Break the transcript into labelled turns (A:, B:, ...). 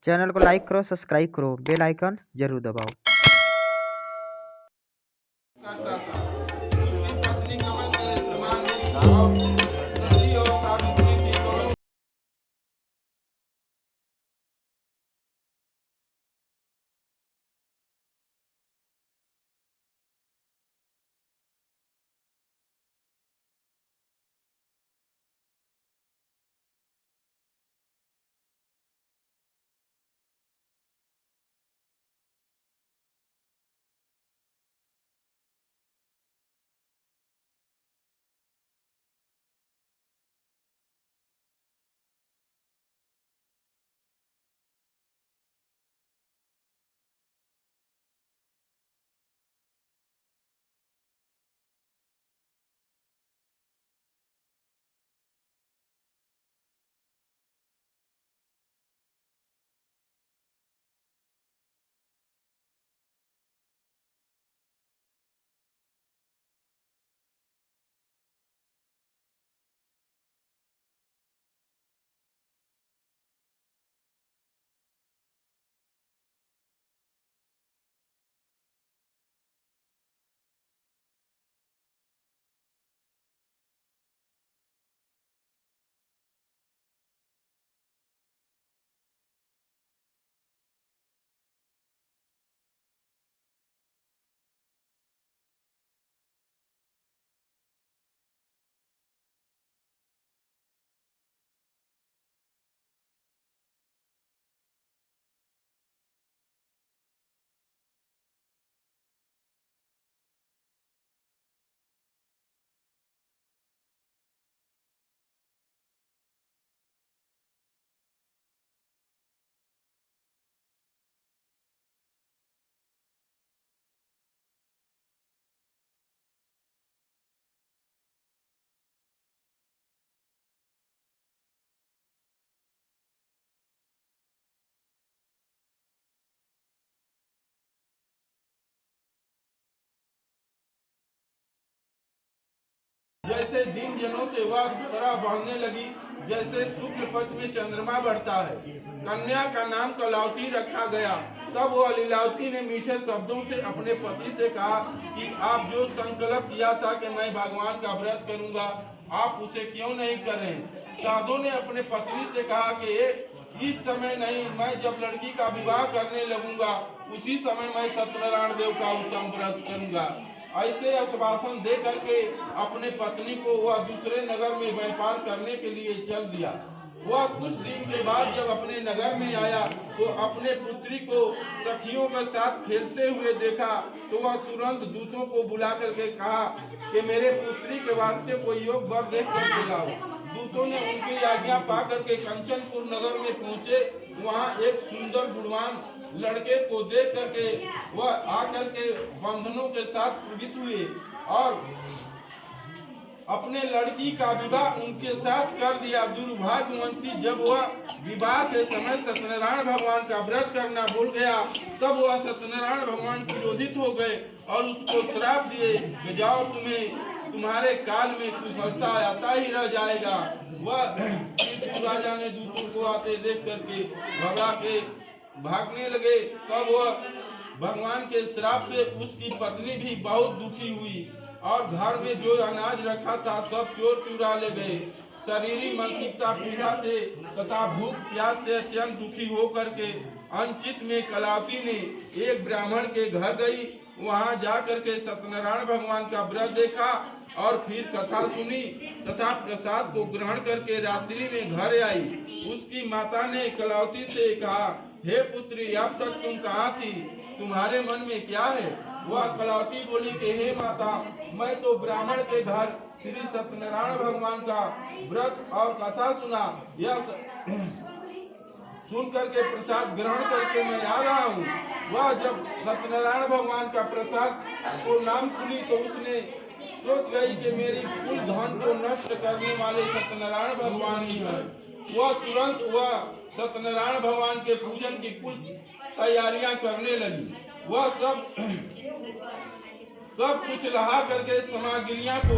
A: Channel को like करो, subscribe करो, बेल आइकन जरूर दबाओ।
B: करता था। उसकी पत्नी कमल के समान थी और सती और सावित्री थी, दोनों जैसे दिन जनों से वह तरह बढ़ने लगी जैसे शुक्ल पक्ष में चंद्रमा बढ़ता है। कन्या का नाम कलावती रखा गया। तब वह लीलावती ने मीठे शब्दों से अपने पति से कहा कि आप जो संकल्प किया था कि मैं भगवान का व्रत करूंगा, आप उसे क्यों नहीं करें। साधु ने अपने पत्नी से कहा कि इस समय नहीं, मैं जब लड़की का विवाह करने लगूंगा उसी समय मैं सत्यनारायण देव का उत्तम व्रत करूंगा। ऐसे आश्वासन दे करके अपने पत्नी को वह दूसरे नगर में व्यापार करने के लिए चल दिया। वह कुछ दिन के बाद जब अपने नगर में आया तो अपने पुत्री को सखियों के साथ खेलते हुए देखा तो वह तुरंत दूतों को बुला करके कहा कि मेरे पुत्री के वास्ते कोई योग वर देख कर लाओ। दूतों ने उनकी आज्ञा पा करके कंचनपुर नगर में पहुंचे। वहां एक सुंदर गुणवान लड़के को देख करके वह आकर के बंधनों के साथ प्रवित हुए और अपने लड़की का विवाह उनके साथ कर दिया। दुर्भाग्यवंशी जब वह विवाह के समय सत्यनारायण भगवान का व्रत करना भूल गया तब वह सत्यनारायण भगवान क्रोधित हो गए और उसको श्राप दिए कि जाओ, तुम्हारे काल में कुशलता आता ही रह जाएगा। वह राजा ने दूतों को आते देख करके भगा के भागने लगे। तब वह भगवान के श्राप से उसकी पत्नी भी बहुत दुखी हुई और घर में जो अनाज रखा था सब चोर चुरा ले गए। शारीरिक मानसिकता पीड़ा से तथा भूख प्यास से अत्यंत दुखी होकर के अनचित में कलावती ने एक ब्राह्मण के घर गई। वहां जाकर के सत्यनारायण भगवान का व्रत देखा और फिर कथा सुनी तथा प्रसाद को ग्रहण करके रात्रि में घर आई। उसकी माता ने कलावती से कहा, हे पुत्री, अब तक तुम कहाँ थी, तुम्हारे मन में क्या है। वह कलावती बोली कि हे माता, मैं तो ब्राह्मण के घर श्री सत्यनारायण भगवान का व्रत और कथा सुना, यह सुन करके प्रसाद ग्रहण करके मैं आ रहा हूँ। वह जब सत्यनारायण भगवान का प्रसाद को नाम सुनी तो उसने सोच गई कि मेरी कुल धन को नष्ट करने वाले सत्यनारायण भगवान ही हैं। वह तुरंत वह सत्यनारायण भगवान के पूजन की कुल तैयारियां करने लगी। वह सब कुछ लहा करके सामग्रियां को